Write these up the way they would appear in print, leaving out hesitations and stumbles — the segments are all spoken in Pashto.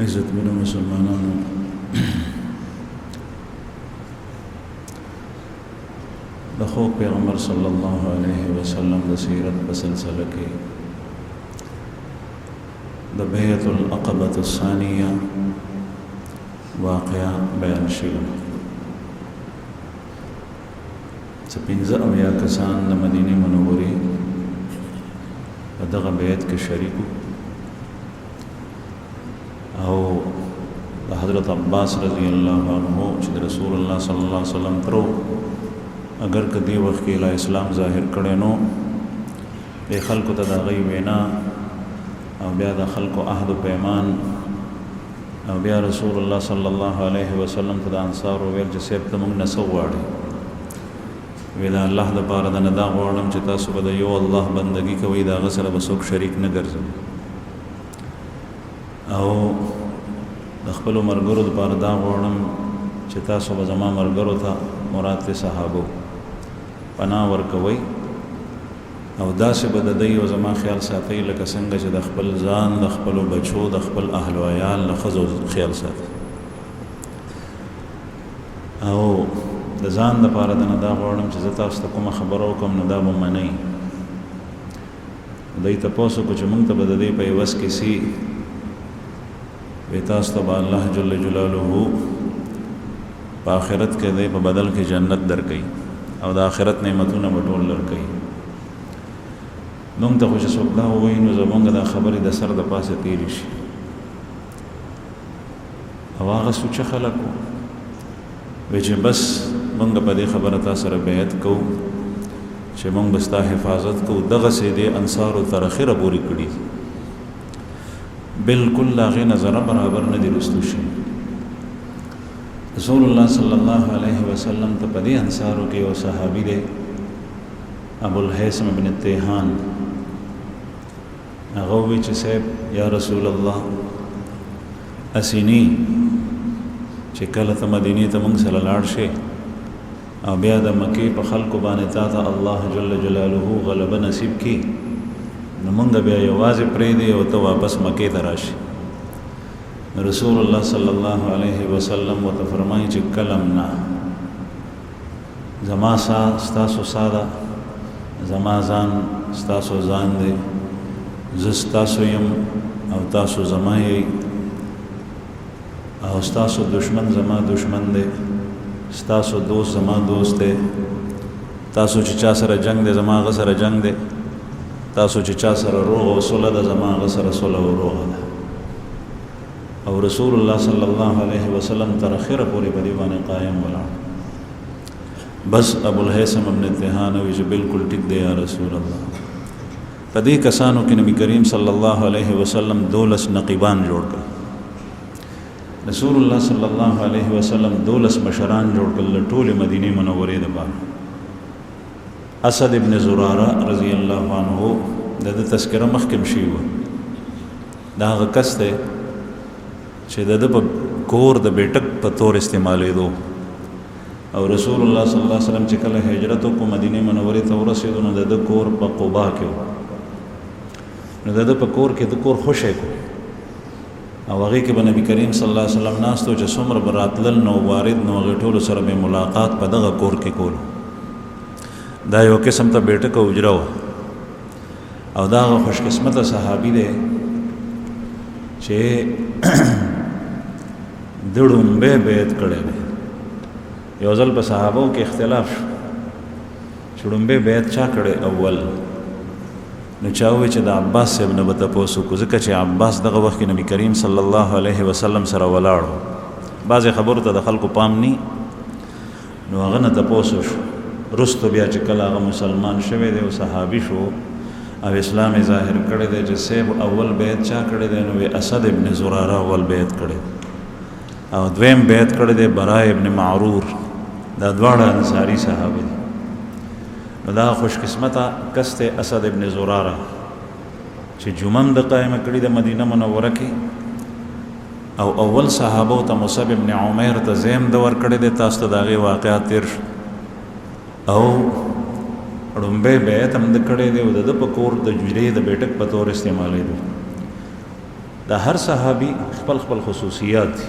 عزت منو مسلمانانو د خو پیغمبر صلی الله علیه وسلم د سیرت په سلسله کې د بیعة العقبة الثانیه واقعا بیان شوی چې 15 کسان د مدینه منورې په دغه بیعت کې شریکو او حضرت عباس رضی الله عنه چې رسول الله صلی الله علیه وسلم ترو اگر کدی وخت کې لا اسلام ظاهر کړي نو د خلکو ته د غي وینا او بیا د خلکو عهد او پیمان او بیا رسول الله صلی الله علیه وسلم ته د انصار ویل چې سیب ته موږ نسو واړي ویل الله د پاره د ندا غوړم چې تاسو به د یو الله بندگی کوي دا غسر به څوک شریک نه ګرځي او د خپل مرګرو لپاره دا غوړم چې تاسو به زما مرګرو ته مراد ته صحابه پناه ورکوي او داسې به د دوی او زما خیال ساتي لکه څنګه چې د خپل ځان د خپل بچو د خپل اهل او عیال له ښځو خیال ساتي او د ځان دپاره د نه دا غواړم چې زه تاسو ته کومه خبره وکړم نو دا به منئ دوی تپوس وکړو چې موږ ته به د دې په عوض کې سي وی تاسو ته به الله جل جلاله په آخرت کې دی په بدل کې جنت درکوي او د آخرت نعمتونه به ټول درکوي موږ ته خو چې څوک دا ووایي نو زموږ دا خبرې د سر د پاسه تېرې شي او هغه سوچه خلک وی چې بس موږ په دې خبره تا سره بیعت کوو چې موږ به ستا حفاظت کوو دغسې دې انصارو تر اخره پورې کړي بالکل د هغې نه ذره برابر نه دي رستو شي رسول الله صلی الله علیه وسلم ته په دې انصارو کې یو صحابي دی ابوالهیثم ابن تیهان هغه ووی چې صاحب یا رسول الله اسینی چې کله ته مدینې ته موږ سره لاړ شې او بیا د مکې په خلکو باندې تا ته الله جل جلاله غلبه نصیب کړي نو موږ بیا یوازې پرېږدي او ته واپس مکې ته راشي رسول الله صلی الله علیه وسلم ورته فرمایي چې کلم نه زما ستاسو ساده زما ځان ستاسو ځان دی زه ستاسو یم او تاسو زما یې او ستاسو دشمن زما دشمن دی ستاسو دوست زما دوست دی تاسو چې چا سره جنگ دی زما هغه سره جنگ دی تاسو چې چا سره روغ او صلح ده زما هغه سره صلح او روغ ده او رسول الله صلی الله علیه وسلم تر اخره پورې په دې باندې قائم ولاړ بس ابوالهیثم ابن تیهان وی چې بالکل ټیک دی یا رسول الله په دې کسانو کې نبی کریم صلی الله علیه وسلم 12 نقیبان جوړ کړ رسول الله صلی الله علیه وسلم 12 مشران جوړ کړل ټول مدینه منورې د بار اسد ابن زراره رضی الله عنه د تذکرہ مخکم شي و دا کس ته چې د کور د بیٹک په تور استعمالېدو او رسول الله صلی الله علیه وسلم چې کله هجرت کو مدینه منورې ته ورسېدو نو د کور په قباء کې نو د په کور کې د کور خوشې کو او هغه کې به نبی کریم صلی الله علیه وسلم ناستو چې څومره براتل نو وارد نو هغه ټول سره به ملاقات په دغه کور کې کول دا یو قسم ته بیٹک او اجرا او دا خوش قسمت صحابي دی چې دړمبه بیعت کړي دی یو ځل په صحابو کې اختلاف شو چړمبه بیعت چا کړي اول نو چاوي چې د عباس ابن بته پوسو کو ځکه چې عباس دغه وخت کې نبی کریم صلی الله علیه وسلم سره ولاړو بعضې خبرو ته د خلکو پام نی نو هغه نه تپوسو شو رستو بیا چې کله هغه مسلمان شوی دی او صحابي شو او اسلام ظاهر کړی دی چې سیب اول بیعت چا کړی دی نو اسد ابن زراره اول بیعت کړی او دویم بیعت کړی دی برای ابن معرور دا دواړه انصاری صحابه دي نو دا خوش قسمته کس ته اسد ابن زراره چې جمعم د قائمه کړي د مدینه منوره کې او اول صحابه ته مصعب ابن عمیر ته زیم د ور کړی دی تاسو ته د هغې واقعات تیر شو او ړومبی بیعت هم د کړی دی او د په کور د جوړې د بیټک په طور استعمالېدو دا هر صحابي خپل خپل خصوصیات دي.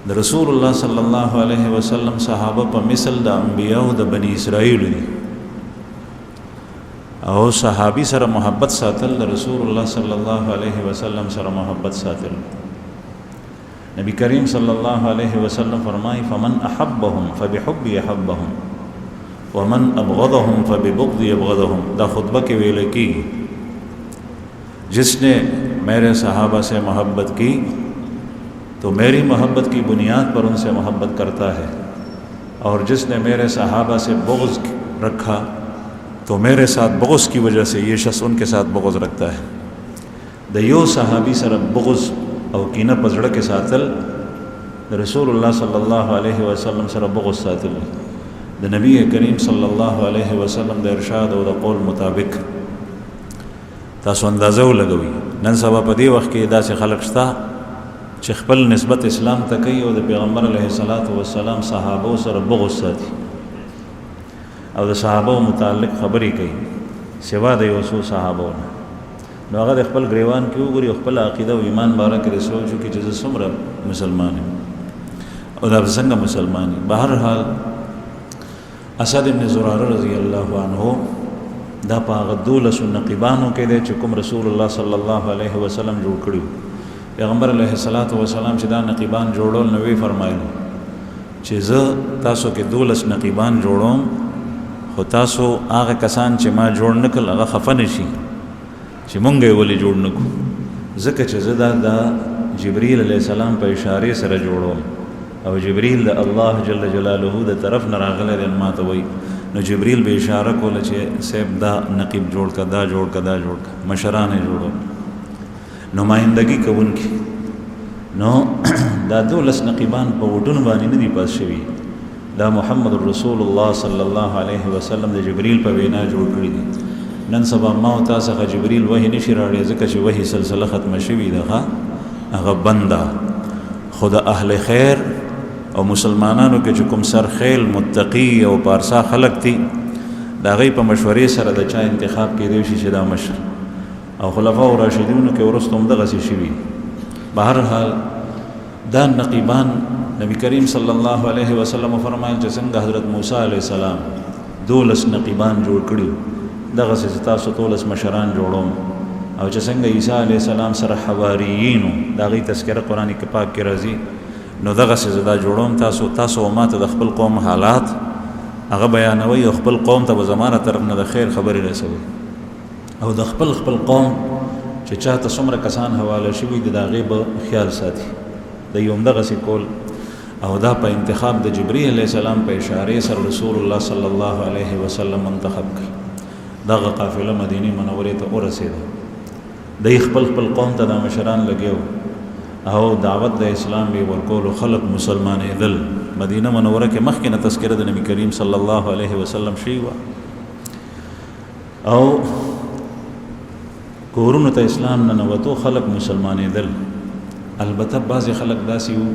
د رسول الله صلی الله علیه وسلم صحابه په مثل د انبیاء او د بنی اسرائیل دي، او صحابي سره محبت ساتل د رسول الله صلی الله علیه وسلم سره محبت ساتل. نبی کریم صلی الله علیه وسلم فرمائے فمن احبهم فبحبی احبهم ومن ابغضهم فببغضی ابغضهم. دا خطبہ کے ویلے کی جس نے میرے صحابہ سے محبت کی تو میری محبت کی بنیاد پر ان سے محبت کرتا ہے، اور جس نے میرے صحابہ سے بغض رکھا تو میرے ساتھ بغض کی وجہ سے یہ شخص ان کے ساتھ بغض رکھتا ہے. د یو صحابی سره بغض او کینه په زړه کې ساتل د رسول الله صلی الله علیه وسلم سره بغض ساتل. د نبی کریم صلی الله علیه وسلم د ارشاد او د قول مطابق تاسو اندازه ولګوئ. نن سبا په دې وخت کې داسې خلک شته چې خپل نسبت اسلام ته کوي او د پیغمبر علیه الصلاۃ والسلام صحابه سره بغض ساتي او د صحابه متعلق خبرې کوي سوا د یو څو صحابه نه. نو هغه د خپل گریوان کې وګوري، خپل عقیده او ایمان باره کې سوچ وکړي چې زه څومره مسلمان یم او دا څنګه مسلمان یم. بهرحال اسد ابن زراره رضی الله عنه دا په هغه 12 نقیبانو کې دی چې کوم رسول الله صلی الله علیه وسلم جوړ کړي. پیغمبر علیه الصلاۃ والسلام چې دا نقیبان جوړول نو وی فرمایل چې زه تاسو کې 12 نقیبان جوړوم، خو تاسو هغه کسان چې ما جوړ نکړل هغه خفه نشي چې مونږ یې ولې جوړ نکړو، ځکه چې زه دا جبرئیل علیه السلام په اشارې سره جوړوم او جبرئیل د الله جل جلاله د طرف نه راغلی دی ما ته وایي. نو جبرئیل به اشاره کوله چې صاحب دا نقیب جوړ کړه، دا جوړ کړه، دا جوړ کړه، مشران یې جوړول نمائندګي کوونکي. نو دا 12 نقیبان په وټونو باندې نه دي پاس شوي، دا محمد رسول الله صلی الله علیه وسلم د جبرئیل په وینا جوړ کړي دي. نن سبا ما او تاسو څخه جبرئیل وحی نشي راړي ځکه چې وحی سلسله ختم شوي ده، هغه بنده خود اهل خیر او مسلمانانو کې چې کوم سرخیل متقی او پارسا خلق دي دا غي په مشورې سره د چا انتخاب کېدی شي چې دا مشر او خلفاء راشدینو کې ورستم دغه شي. بهرحال دا نقیبان نبی کریم صلی الله علیه وسلم فرمایل چې څنګه حضرت موسی علیه السلام 12 نقیبان جوړ کړي دغه څه تاسو 12 مشران جوړوم، او چې څنګه عیسی علیه السلام سره حواریینو دا غي تذکرہ قرآن کې پاک کې راځي، نو دغه څه زدا جوړوم. تاسو ما ته د خپل قوم حالات هغه بیانوي او خپل قوم ته به زمانه طرف نه د خیر خبرې رسوي، او د خپل قوم چې چاته څومره کسان حواله شوي د هغې به خیال ساتي. د یوم دغسې کول او دا په انتخاب د جبرئیل علیه السلام په اشارې سره رسول الله صلی الله علیه وسلم منتخب کړي. دغه قافله مدینه منورې ته ورسېده. د خپل قوم ته د مشران لګیو او دعوت د اسلام به ورکول، خلق مسلمانېدل. مدینه منوره کې مخکې نه تذکره د نبی کریم صلی الله علیه وسلم شوی وه او کورونو ته اسلام ننوتو، خلق مسلمانېدل. البته بعضې خلق داسې وو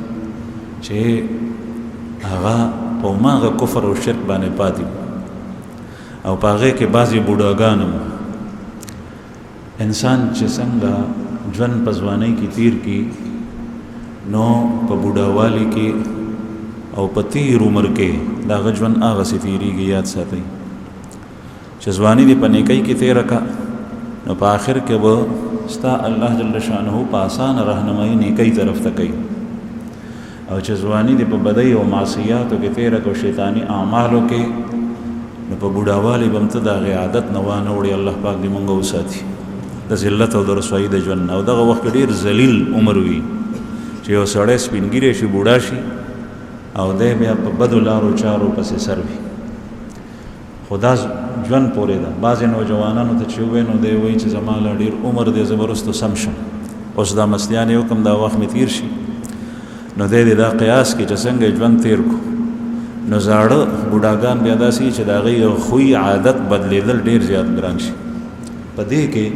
چې هغه په هماغه کفر او شرک باندې پاتې او په هغې کې بعضې بوډاګان وو. انسان چې څنګه ژوند په ځوانۍ کې تیر کړي نو په بوډاوالي کې او په تیر عمر کې د هغه ژوند هغسې تېرېږي. یاد ساتئ چې ځواني دې په نیکۍ کې تېره کړه نو په آخر کې به ستا الله جل شانه په آسانه رهنمایي نیکۍ طرف ته کوي، او چې ځواني دې په بدۍ او معصیاتو کې تېره کړه، شیطاني اعمالو کې، نو په بوډاوالي به هم ته د هغې عادت نه وانه وړي. الله پاک دې مونږ وساتي د ذلت او د رسوایي د ژوند. او دغه وخت ډېر ذلیل عمر وي چې یو سړی سپینګیری شي، بوډا شي او دی بیا په بدو لارو چارو پسې سر وي. خو دا ژوند پورې ده. بعضې نوجوانانو ته چې ووایي نو دی وایي چې زما لا ډېر عمر دی، زه به وروستو سم شم، اوس دا مستیان یې وکړم دا وخت مې تېر شي. نو دی دا قیاس کې چې څنګه ژوند تېر کړو، نو زاړه بوډاګان بیا داسې چې د هغې خوی عادت بدلېدل ډېر زیات ګران شي. په دې کې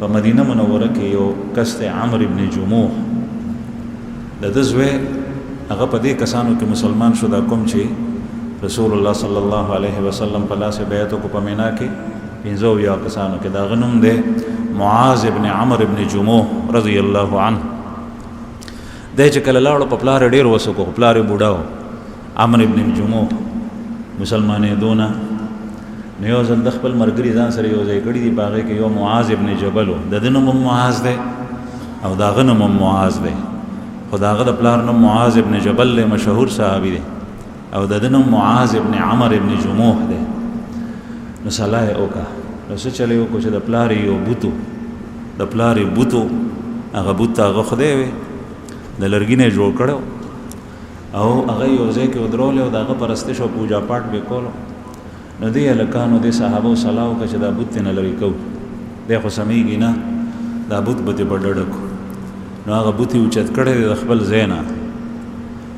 په مدینه منوره کې یو کس دی عمر ابن جموح، د ده زوی هغه په دې کسانو کې مسلمان شو دا کوم چې رسول الله صلی الله علیه وسلم په لاس بیعت وکړو په مینا کې 15 کسانو کې. د هغه نوم دی معاذ ابن عمر ابن جموح رضی الله عنه. دی چې کله لاړو په پلار ډېر وسکو، پلار یې بوډا و، عمر ابن جموح مسلمانېدونه نو یو ځل د خپل ملګري ځان سره یو ځای کړي دي، په هغې کې یو معاذ ابن جبل و، د ده نوم هم معاذ دی او د هغه نوم هم معاذ دی، خو د هغه د پلار نوم معاذ ابن جبل دی، مشهور صحابي دی، او د ده نوم معاذ ابن عمر ابن جموح دی. نو صلاح یې وکړه، نو څه چل یې وکړو چې د پلار یې یو بوت و، د پلار یې بوت و، هغه بوت ته هغه خدای وی د لرګي نه جوړ کړی او هغه یو ځای کې ودرولی او د هغه پرستش او پوجا پاټ به کولو. نو دې هلکانو دې صحابو صلاح وکړه چې دا بوت یې نه لرې کوو، دی خو سمیږي نه، دا بوت به دې په ډډه کړو. نو هغه بوت یې اوچت کړی دی د خپل ځای نه،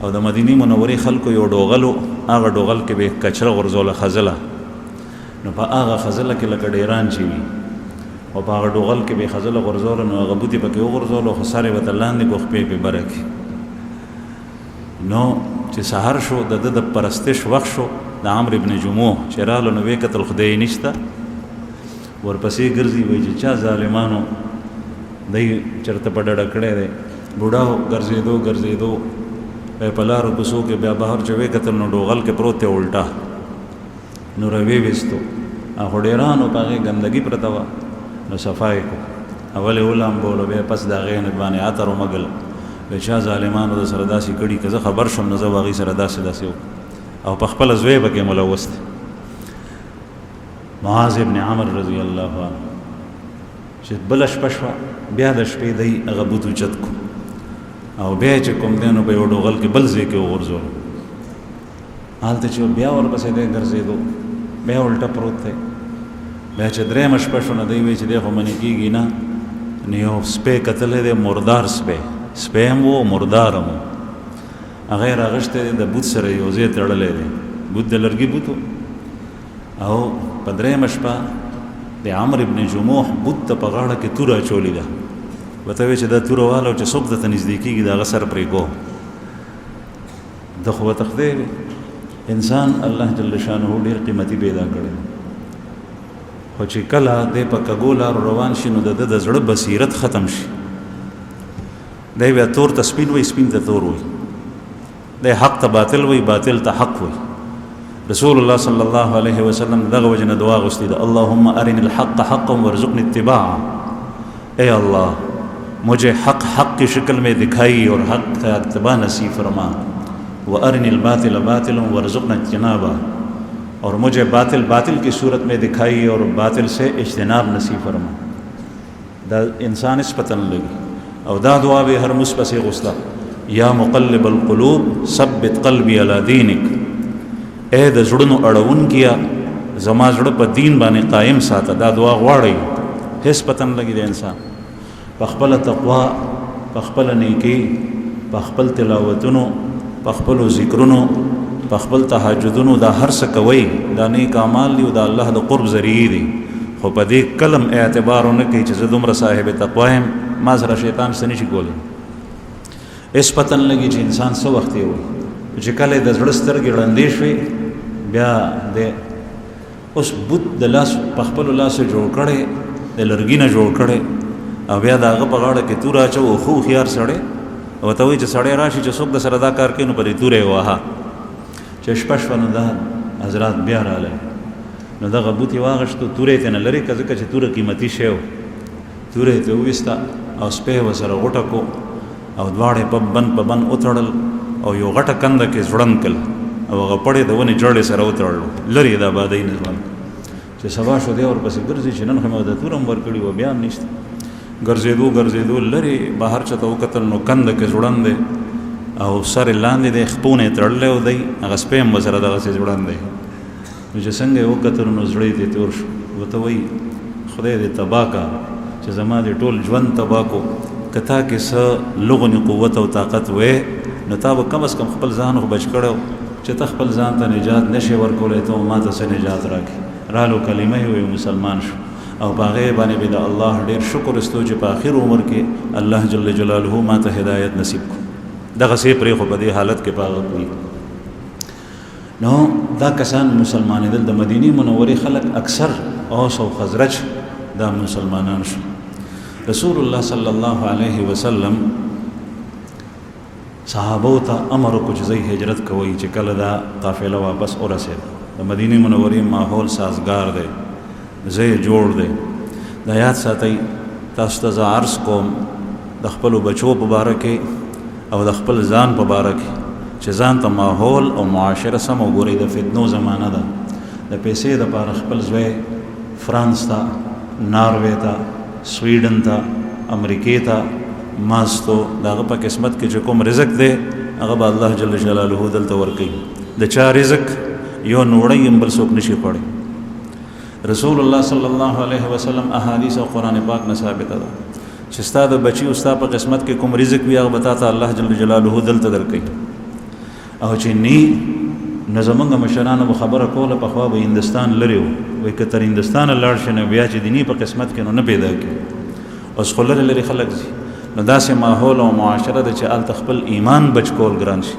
او د مدینې منورې خلکو یو ډوغل و، هغه ډوغل کې به یې کچره غورځوله خځله، نو په هغه خځله کې لکه ډیران چې وي او په هغه ډوغل کې به یې خځله غورځوله، نو هغه بوت یې پکې وغورځولو، خو سر یې ورته لاندې کړو، خپې پې بره کړي. نو چې سحر شو د ده د پرستش وخت شو د عمرو ابن جموح چې رالو نو ویې کتل خدای نشته، ورپسې ګرځي وایي چې چا ظالمانو دی چېرته په ډډه کړی دی، بوډا ګرځېدو ګرځېدو په لارو کوڅو کې بیا بهر چې ویې کتل نو ډوغل کې پروت دی الټا، نو روی ویستو خو ډیرانو په هغې ګندګي پرته وه، نو صفا یې کړو، اول یې ولامبولو، بیا پس د هغې نه باندې عطر ومږل، بیا چا ظالمانو د سره داسې کړي که زه خبر شم نو زه به هغوی سره داسې داسې وکړم، او په خپله زوی پکې ملوث دی. معاذ ابن عمر رضی الله عنه چې بله شپه شوه، بیا د شپې دی هغه بوت اوچت کړو او بیا یې چې کوم دی نو په یو ډوغل کې بل ځای کې وغورځولو، هلته چې بیا ورپسې دی ګرځېدو، بیا الټه پروت دی. بیا چې درېیمه شپه شو نو دی وایي چې دی خو منې کېږي نه، نو یو سپی کتلی دی، مردار سپی هم و مردار هم و، هغه یې راغشتی دی، د بوت سره یو ځای تړلی دی، بوت د لرګي بوت و، او په درېیمه شپه د عمرو ابن جموح بوت ته په غاړه کې توره اچولې ده، ورته وایي چې دا توره واله چې څوک درته نږدې کېږي د هغه سر پرېږدو، ده خو ورته خدای وي. انسان الله جل شانه ډېر قیمتي پیدا کړی، خو چې کله دی په کږو لارو روان شي نو د ده د زړه بصیرت ختم شي، دی بیا تور ته سپین وایي، سپین ته تور وایي، دی حق ته باطل وایي، باطل ته حق وایي. رسول الله صلی الله علیه وسلم دغه وجه نه دعا غوښتې ده، اللهم ارنی الحق حقا وارزقنی اتباعه، اے اللہ مجھے حق حق کی شکل میں دکھائی اور حق کا اتباع نصیب فرما، وارنی الباطل باطلا وارزقنا اجتنابا، اور مجھے باطل باطل کی صورت میں دکھائی اور باطل سے اجتناب نصیب فرما. دا انسان اس پتن لگی او دا دعا بھی ہر مثبت غصہ، یا مقلب القلوب ثبت قلبی علی دینک، اے د زړونو اړون کیا زما زړه په دین باندې قائم ساته. دا دعا غواړي هیڅ پتن لګي د انسان په خپل تقوا، په خپل نیکی، په خپل تلاوتونو، په خپل ذکرونو، په خپل تهجدونو، دا هر څه کوي، دا نیک اعمال دي او دا الله د قرب ذریعې دي، خو په دې کلم اعتبار ونه کوي چې زه دومره صاحب تقوا یم، ما سره شیطان څه نشي کولی. هیڅ پتن لګي چې انسان څه وخت یې وي چې کله د زړه سترګې ړندې شوې، بیا د اوس بوت د لاس په خپلو لاسو جوړ کړی، د لرګي نه جوړ کړی، او بیا د هغه په غاړه کې توره اچو، خو هوښیار سړی ورته وایي چې سړی راشي چې څوک د سره دا کار کوي نو پرې توره یې واهه، چې شپه شوه نو دا حضرات بیا راغلی، نو دغه بوت یې واغېشتو، توره یې ترېنه لرې کړه ځکه چې توره قیمتي شی و، توره یې ترې وویسته او سپی یې ورسره غوټه کړو او دواړه په بند وتړل او یو غټه کنده کې ځوړند کړل او هغه پړې د ونې جړې سره وتړلو، لرې د آبادۍ نه ځوان. چې سبا شو دی ورپسې ګرځي چې نن خو مې د توره هم ورکړي وه، بیا هم نشته. ګرځېدو لرې بهر چاته وکتل نو کنده کې ځوړند دی او سر یې لاندې دی، خپونه یې تړلی و دی، هغه سپی هم ورسره دغسې ځوړند دی. نو چې څنګه یې وکتل نو زړه یې تور شو، ورته وایي خدای دې تباه کا چې زما دې ټول ژوند تباه کو، که تا کې څه لغنې قوت او طاقت وې نو تا به کم از کم خپل ځان خو بچ کړی و، چې ته خپل ځان ته نجات نشې ورکولی، ته ما ته څه نجات راکړي. رالو کلمه یې وویل، مسلمان شو، او په هغې باندې به د الله ډېر شکر استو چې په آخر عمر کې الله جل جلاله ما ته هدایت نصیب کړو. دغسې پرې خو په دې حالت کې په هغه کوي. نو دا کسان مسلمانېدل، د مدینې منورې خلک اکثر اوس او خزرج دا مسلمانان شو. رسول الله صلی الله علیه وسلم صحابو ته امر وکړو چې ځئ هجرت کوئ. چې کله دا قافله واپس ورسېده، د مدینې منورې ماحول سازگار دی، ځای جوړ دی. دا یاد ساتئ، تاسو ته زه عرض کوم د خپلو بچو په باره کې او د خپل ځان په باره کې چې ځان ته ماحول او معاشره سم وګورئ. د فتنو زمانه ده، د پیسې دپاره خپل زوی فرانس ته، ناروې ته، سویډن ته، امریکې ته ماستو د هغه په قسمت کې چې کوم رزق دی هغه به الله جل جلاله دلته ورکوي. د چا رزق یو نوړی هم بل څوک نشي خوړی. رسول الله صلی الله علیه وسلم احادیث او قرآن پاک نه ثابته ده چې ستا د بچي او ستا په قسمت کې کوم رزق وي هغه به تا ته الله جل جلاله دلته درکوي. او چې نی نو زمونږ مشرانو به خبره کوله پخوا به هندوستان لرې و، وایي که تر هندوستانه لاړ شي نو بیا چې دیني په قسمت کې نو نه پیدا کړي. اوس خو لرې لرې خلک ځي، نو داسې ماحول او معاشره ده چې هلته خپل ایمان بچ کول ګران شي.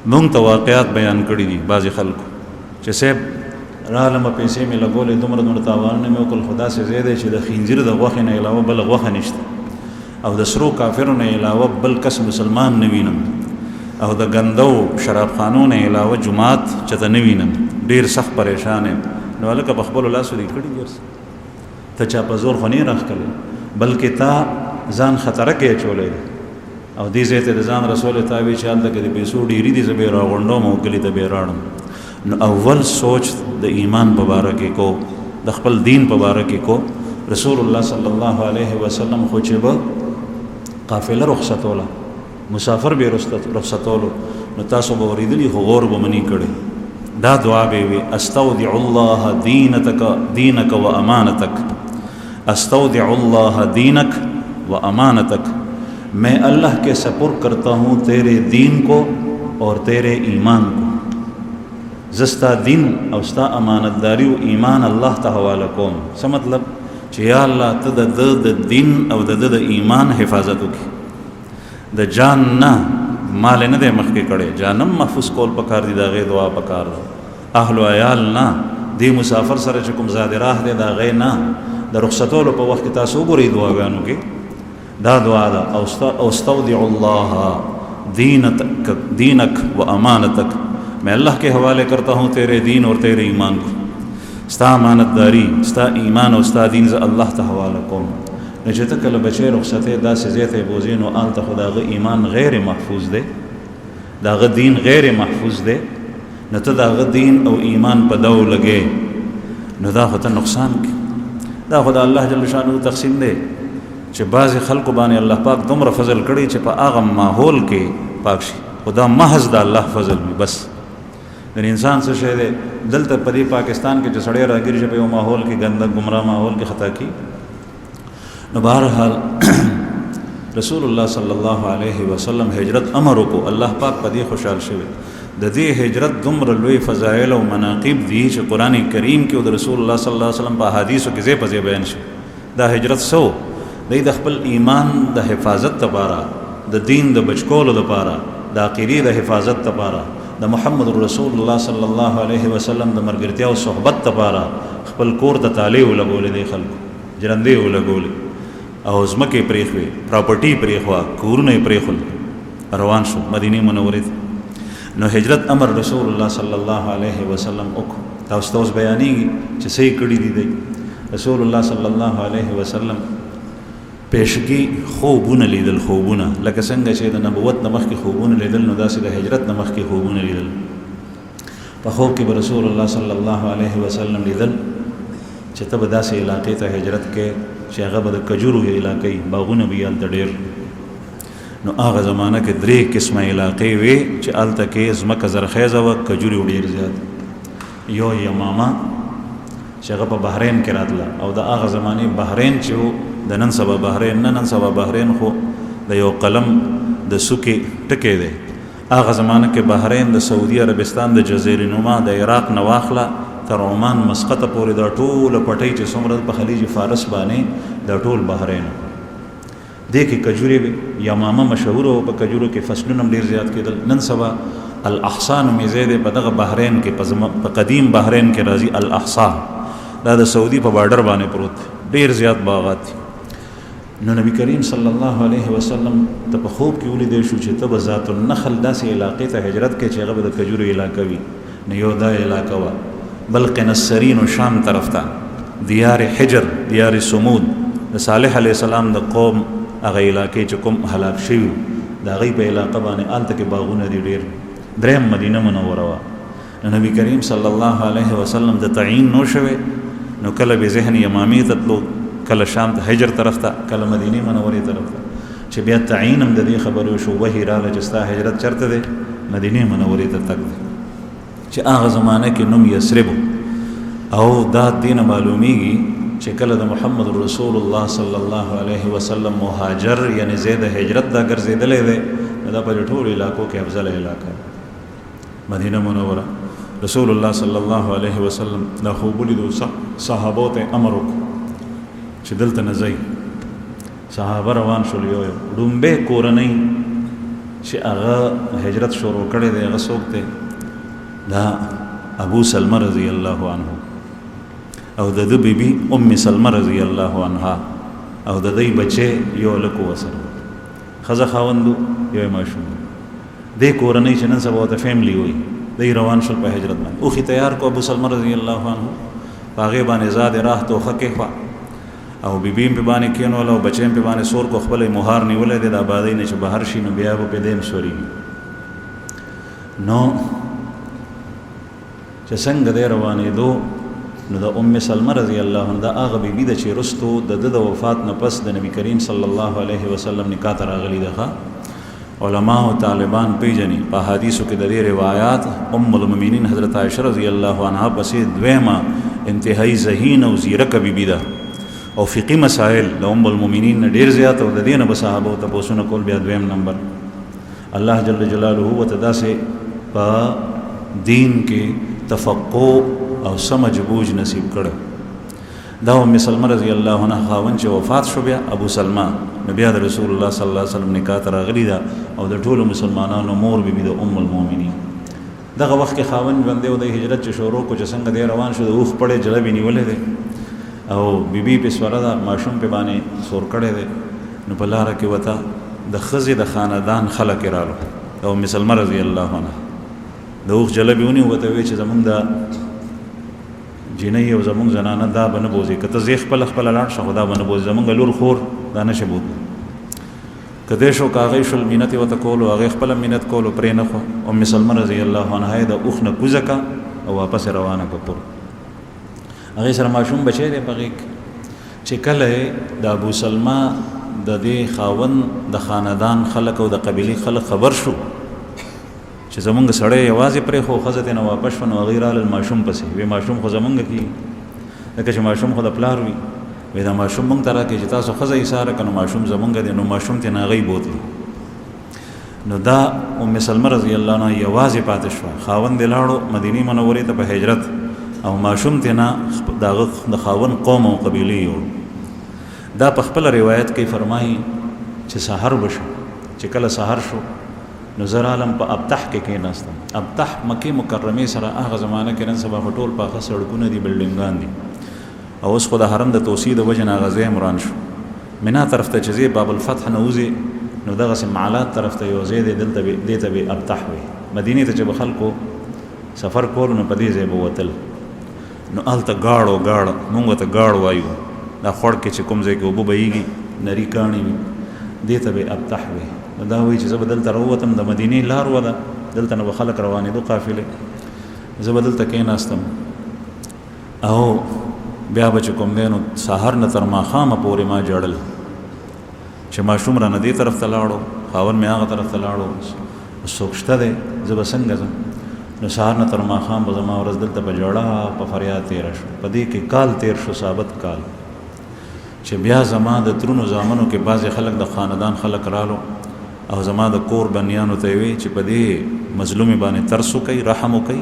مونږ ته واقعات بیان کړي دي بعضې خلکو چې صاحب رالمه پیسې مې لګولې دومره دومره تاوانونه مې وکړل، خو داسې ځای دی چې د خنزیر د غوښې نه علاوه بله غوښه نشته، او د سرو کافرو نه علاوه بل کس مسلمان نه وینم، او د ګندو شرابخانو نه علاوه جماعت چېته نه وینم. ډېر سخت پریشان یم. نو هلکه په خپلو لاسو دې کړي دي، ته چا په زور خو نه یې راښکلی، بلکې تا ځان خطره کې اچولی دی. او دې ځای ته د ځان رسول تا وی چې هلته کې د پیسو ډېري دي، زه به یې راغونډوم او کلي ته به یې راړم. نو اول سوچ د ایمان په باره کې کو، د خپل دین په باره کې کو. رسول الله صلی الله علیه وسلم خو چې به قافله رخصتوله، مسافر به رخصتولو، نو تاسو به اورېدلي خو غور به منی کړی. دا دعا به وي استودع الله دینک و امانتک، استودع الله دینک و امانتک، میں اللہ کے سپرد کرتا ہوں تیرے دین کو اور تیرے ایمان کو. زستا دین او ستا امانتداری و ایمان الله ته حواله کوم. څه مطلب؟ چې یا الله ته د دین او د ایمان حفاظت وکړي. د جان نه مال نه دی مخکې کړی، جانم محفوظ کول پکار دي، د هغې دعا پکار ده. اهل و عیال نه، دې مسافر سره چې کوم زاد راه دی د هغې نه. د رخصتولو په وخت کې تاسو وګورئ دعاګانو کې دا دعا ده، استودع الله دینک و امانتک، میں اللہ کے حوالے کرتا ہوں تیرے دین اور تیرے ایمان کو. ستا امانت داری، ستا ایمان او ستا دین زه الله ته حواله کوم. نو چې ته کله بچی رخصتې داسې ځای ته یې بوځې نو هلته خو د هغه ایمان غیر محفوظ دی، د هغه دین غیر محفوظ دی، نو ته د هغه دین او ایمان په دو لګې نو دا خو ته نقصان کې. دا خو د الله جل شانه تقسیم دی چې بعضې خلکو باندې الله پاک دومره فضل کړی چې په هغه ماحول کې پاک شي. خو دا محض د الله فضل وي. بس د انسان څه شی دی دلته په دې پاکستان کې چې سړی راګیر شي په یو ماحول کې ګنده ګمراه ماحول کې خطا کی. نو بهرحال رسول الله صلی الله علیه وسلم هجرت امر وکړو. الله پاک په دې خوشحال شوی. د دې هجرت دومره لوی فضایل او مناقب دي چې قرآن کریم کې او د رسول الله صلی الله علیه وسلم په احادیثو کې ځای په ځای بیان شي. دا هجرت سو دی د خپل ایمان د حفاظت لپاره، د دین د بچکولو لپاره، د عقیدې د حفاظت لپاره، د محمد رسول الله صلی الله علیه وسلم د ملګرتیا او صحبت لپاره خپل کور ته تالې ولګولې دي، خلکو جرندې ولګولې او ځمکې پرېښوې، پراپرټي پرېښوه، کورونه یې پرېښول، روان شو مدینې منورې ته. نو هجرت امر رسول الله صلی الله علیه وسلم وکړو. تاسو ته اوس بیانېږي چې څه یې کړي دي. رسول الله صلی الله علیه وسلم پیشگی خوبونه لیدل، خوبونه لکه څنګه چې د نبوت نه مخکې خوبونه لیدل، نو داسې د هجرت نه مخکې خوبونه لیدل. په خوب کې به رسول الله صلی الله علیه وسلم لیدل چې ته به داسې علاقې ته هجرت کې چې هغه به د کجورو علاقې، باغونه به یې هلته ډېر. نو هغه زمانه کې 3 قسمه علاقې وې چې هلته کې ځمکه زرخیزه وه، کجورې ډېر زیات. یو یمامه چې هغه په بحرین کې راتله، او د هغه زمانې بحرین چې و د نن سبا بحرین نه، نن سبا بحرین خو د یو قلم د سوکې ټکی دی. هغه زمانه کې بحرین د سعودي عربستان د جزیره نما د عراق نه واخله تر عمان مسقط پورې دا ټوله پټۍ چې څومره په خلیج فارس باندې دا ټول بحرین. دې کې کجورې یمامه مشهور او په کجورو کې فصلونه ډېر زیات کېدل. نن سبا الاحصا نومې ځای دی په دغه بحرین کې، په قدیم بحرین کې راځي الاحصا، دا د سعودي په بارډر باندې پروت دی، ډېر زیات باغات دي. نو نبی کریم صلی الله علیه وسلم ته په خوب کې ولیدل شو چې ته به ذات النخل داسې علاقې ته هجرت کې چې هغه به د کجورو علاقه وي. نو یو دا علاقه وه بلق نصرین و شام طرف ته، دیار حجر، دیار سمود، د صالح علیه السلام د قوم هغه علاقې چې کوم هلاک شوي د هغوی په علاقه باندې هلته کې باغونه دي ډېر. دریم مدینه منوره وه. نو نبی کریم صلی الله علیه وسلم د تعیین نو شوی، نو کله به ذهن یمامي ته تلو، کله شام ته حجر طرف ته، کله مدینه منورې طرف ته، چې بیا تعین هم د دې خبرو شو وحی راغله چې ستا هجرت چېرته دی؟ مدینه منورې ته تګ دی، چې هغه زمانه کې نوم یثرب. او دا دین معلومیږي چې کله د محمد رسول الله صلی الله علیه وسلم مهاجر یعنی زید هجرت دا ګرځېدلی دی، نو دا په ټولو علاقو کې افضل علاقه مدینه منوره. رسول الله صلی الله علیه وسلم دا خوب ولیدو، صحابو ته امر وکړو چې دلته نه ځئ. صحابه روان شول. یو ډومبې کورنۍ چې هغه هجرت شروع کړی دی هغه څوک دی؟ دا ابو سلمه رضی الله عنه او د ده بیبي ام سلمه رضی الله عنها او د دوی بچی یو هلک ورسره، ښځه خاوندو یو ماشوم. دې کورنۍ چې نن سبا ورته فیملی وایي، دی روان شول په هجرت باندې. اوښي تیار کو ابو سلمه رضی الله عنه، په هغې باندې زاد راه توخه کېښوه او بیبي هم پې باندې کېنوله او بچی هم پې باندې سور کو، خپله یې مهار نیولی دی د آبادۍ نه چې بهر شي نو بیا به پې دی هم سورېږي. نو چې څنګه دی روانېدو، نو د ام سلمه رضی الله عنها دا هغه بیبي ده چې رستو د ده د وفات نه پس د نبی کریم صلی الله علیه وسلم نکاح ته راغلي ده. علما او طالبان پیژني په حدیثو کې د دې روایات ام المؤمنین حضرت عائشه رضی الله عنها پسې دویمه انتهایی ذهین او زیرکه بیبي ده، او فقهي مسائل د ام المؤمنین نه ډېر زیات او د دې نه به صحابو تپوسونه کول بیا دویم نمبر. الله جل جلاله ورته داسې په دین کې تفقه او سمجھ بوج نصیب کړه. دا ام سلمه رضی الله عنها خاوند چې وفات شو، بیا ابو سلمه نو بیا د رسول الله صلی الله علیه وسلم نکاح ته راغلی ده او د ټولو مسلمانانو مور بیبي د ام المؤمنین. دغه وخت کې خاوند ژوندی و، د هجرت چې شروع کو چې څنګه دی روان شو، د اوښ پړی جلب یې نیولی دی او بیبي پې سوره ده، ماشوم پې باندې سور کړی دی. نو په لاره کې ورته د ښځې د خاندان خلک یې رالو، د ام سلمه رضی الله عنها د اوښ جلب یې ونیو، ورته ویې چې زمونږ د جینۍ او زمونږ زنانه دا به نه بوځي، که ته ځې خپله لاړ شه خو دا به نه بوځي، زمونږ لور خور دا نه شي بوتلی. که دی شو که هغې شول مینت یې ورته کولو، هغې خپله مینت کولو، پرې نه خو ام سلمه رضی الله عنها یې د اوښ نه کوزه کړه او واپس یې روانه کړه کور. هغې سره ماشوم بچی دی په غېږ کې. چې کله د ابو سلمه د دې خاوند د خاندان خلک او د قبیلې خلک خبر شو چې زمونږ سړی یوازې پرېښو، ښځه ترې نه واپس شوه، نو هغوی رالل ماشوم پسې، وی ماشوم خو زمونږ کېږي، ځکه چې ماشوم خو د پلار وي، وی دا ماشوم مونږ ته راکړئ چې تاسو ښځه ایساره کړه، نو ماشوم زمونږ دی. نو ماشوم ترې نه هغوی بوتلي. نو دا ام سلمه رضی الله عنها یوازې پاتې شوه، خاوند یې لاړو مدینې منورې ته په هجرت، او ماشوم ترې نه د خاوند قوم او قبیلې یوړو. دا په خپله روایت کې فرمایي چې سحر وشو، چې کله سحر شو نو زه رالم په ابطح کې کېناستم. ابطح مکې مکرمې سره هغه زمانه کې نن سبا خو ټول پاخه سړکونه دي، بلډینګان دي، او اوس خو د حرم د توسعې د وجې نه هغه ځای مران شو. منا طرف ته چې ځې باب الفتح نه وځې نو دغسې معلات طرف ته یو ځای دی، دلته دې ته به ابطح وي. مدینې ته چې به خلکو سفر کول نو په دې ځای به وتل. نو هلته گاړو مونږ ورته گاړ وایو، دا خوړ کې چې کوم ځای کې اوبه بهیږي نري کاڼي وي، دې ته به ابطح وي. نو دا وایي چې زه به دلته راووتم، د مدینې لار وه، دلته نه به خلک روانېدو قافلې، زه به دلته کېناستم او بیا به چې کوم دی نو سهار نه تر ماښامه پورې ما جړل چې ماشوم رانه دې طرف ته لاړو، خاوند مې هغه طرف ته لاړو، څوک شته دی، زه به څنګه ځم. نو سهار نه تر ماښام به زما ورځ دلته په ژړا په فریاد تېره شو. په دې کې کال تېر شو، ثابت کال، چې بیا زما د ترونو زامنو کې بعضې خلک د خاندان خلک رالو او زما د کور بنیانو ته وی چې په دې مظلومې باندې ترس وکئ، رحم وکئ.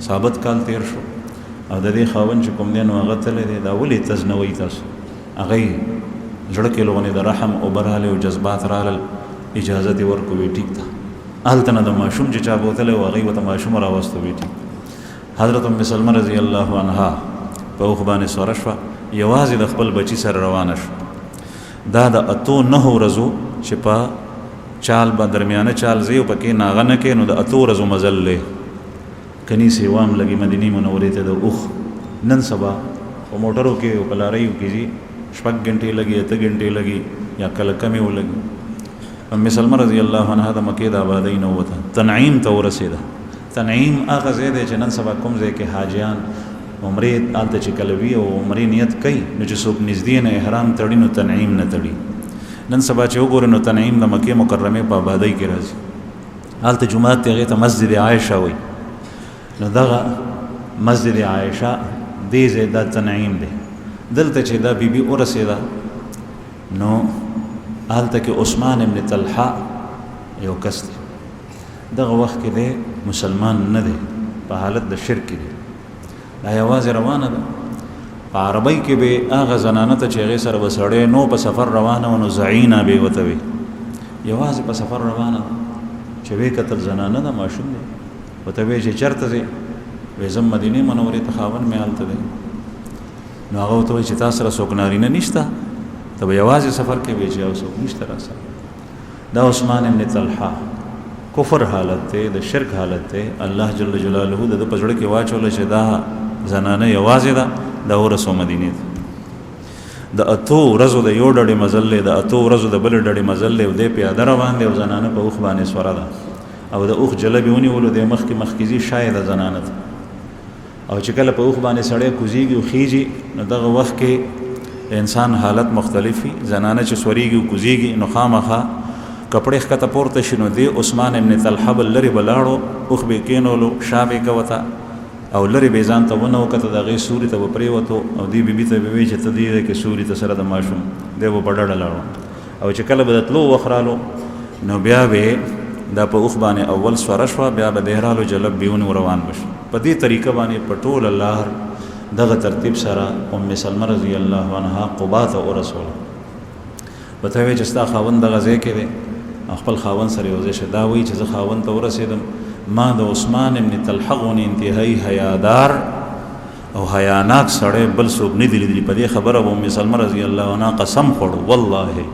ثابت کال تېر شو او د دې خاوند چې کوم دی نو هغه تللی دی، دا ولې تزنوئ تاسو؟ هغوی زړه کې لغونې د رحم اوبه راغلې او جذبات رالل، اجازه دې ورکړو، وی ټیک ده. هلته نه د ماشوم چې چا بوتلی و هغوی ورته ماشوم راوستو، وی ټیک. حضرت ام سلمه رضی الله عنها په اوښ باندې سوره شوه، یوازې د خپل بچي سره روانه شوه. دا د اتو 9 ورځو چې په چال به درمیانه چال زی او پکې ناغه نه کې نو د اتو ورځو مزل له کنيسه وام لګي مدینه منورې ته د اوخ نن سبا په موټرو کې او کلاریو کې جی شپږ غنټې لګي 8 غنټې لګي یا کله کمې ولګي ام سلمہ رضی الله عنها د مکې د آبادی نو وته تنعیم ته ورسېده تنعیم هغه ځای دی چې نن سبا کوم ځای کې حاجیان عمرې آلته چې کلوي او عمرې نیت کوي نو چې څوک نږدې نه احرام تړي نو تنعیم نه تړي نن سبا چې وګورئ نو تنعیم د مکې مکرمه په آبادی کې راځي آلته جمعات ته هغې ته مسجد عایشه وایي نو دغه مسجد عایشه دې ځای دا تنعیم دی دلته چې دا بیبي ورسېده نو آلته کې عثمان ابن طلحه یو کس دی دغه وخت کې دی مسلمان نه دی په حالت د شرک دی دا یوازې روانه ده په عربی کې به هغه زنانه ته چې هغې سره به سړی نو په سفر روانه و نو زعینه به ورته وي یوازې په سفر روانه ده چې ویې کتل زنانه ده ماشوم دی ورته ویې چې چېرته ځې وایي زه مدینې منورې ته خاوند مې هلته دی نو هغه ورته وایي چې تا سره څوک نارینه نشته ته به یوازې سفر کې وایي چې یو څوک نشته را سره دا عثمان ابن طلحه کفر حالت دی د شرک حالت دی الله جل جلاله د په زړه کې واچوله چې دا زنانه یوازې ده دا ورسو مدینې ته د اتو ورځو د یو ډډې مزل دی د اتو ورځو د بلې ډډې مزل دی او دی پیاده روان دی او زنانه په اوښ باندې سوره ده او د اوښ جلبې ونیولو دی مخکې مخکې ځي شاید زنانه ده او چې کله په اوښ باندې سړی کوزیږي او خیږي نو دغه وخت کې د انسان حالت مختلف وي زنانه چې سورېږي او کوزیږي نو خامخا کپڑے ښکته پورته شي نو دی عثمان ابن طلحه بل لرې به لاړو اوښ به یې کېنولو شا به یې کوته او لرې به یې ځان ته ونه وکته د هغې سوري ته به پرېوتو او دې بیبي ته به وایي چې ته دې دی کې سوري ته سره د ماشوم دی به په ډډه لاړو او چې کله به د تلو وخت رالو نو بیا به دا په اوښ باندې اول سوره شوه بیا به دی رالو جلب به ونیو روان به شي په دې طریقه باندې په ټوله لار دغه ترتیب سره ام سلمه رضی الله عنها قبا ته ورسوله به ته وایي چې ستا خاوند دغه ځای کې دی خپل خاوند سره یو ځای شه دا وایي چې زه خاوند ته ورسېدم ما د عثمان ابن طلحه غونې انتهایي حیادار او حیاناک سړی بل څوک نه دي لیدلي په دې خبره به ام سلمه رضی الله عنها قسم خوړو والله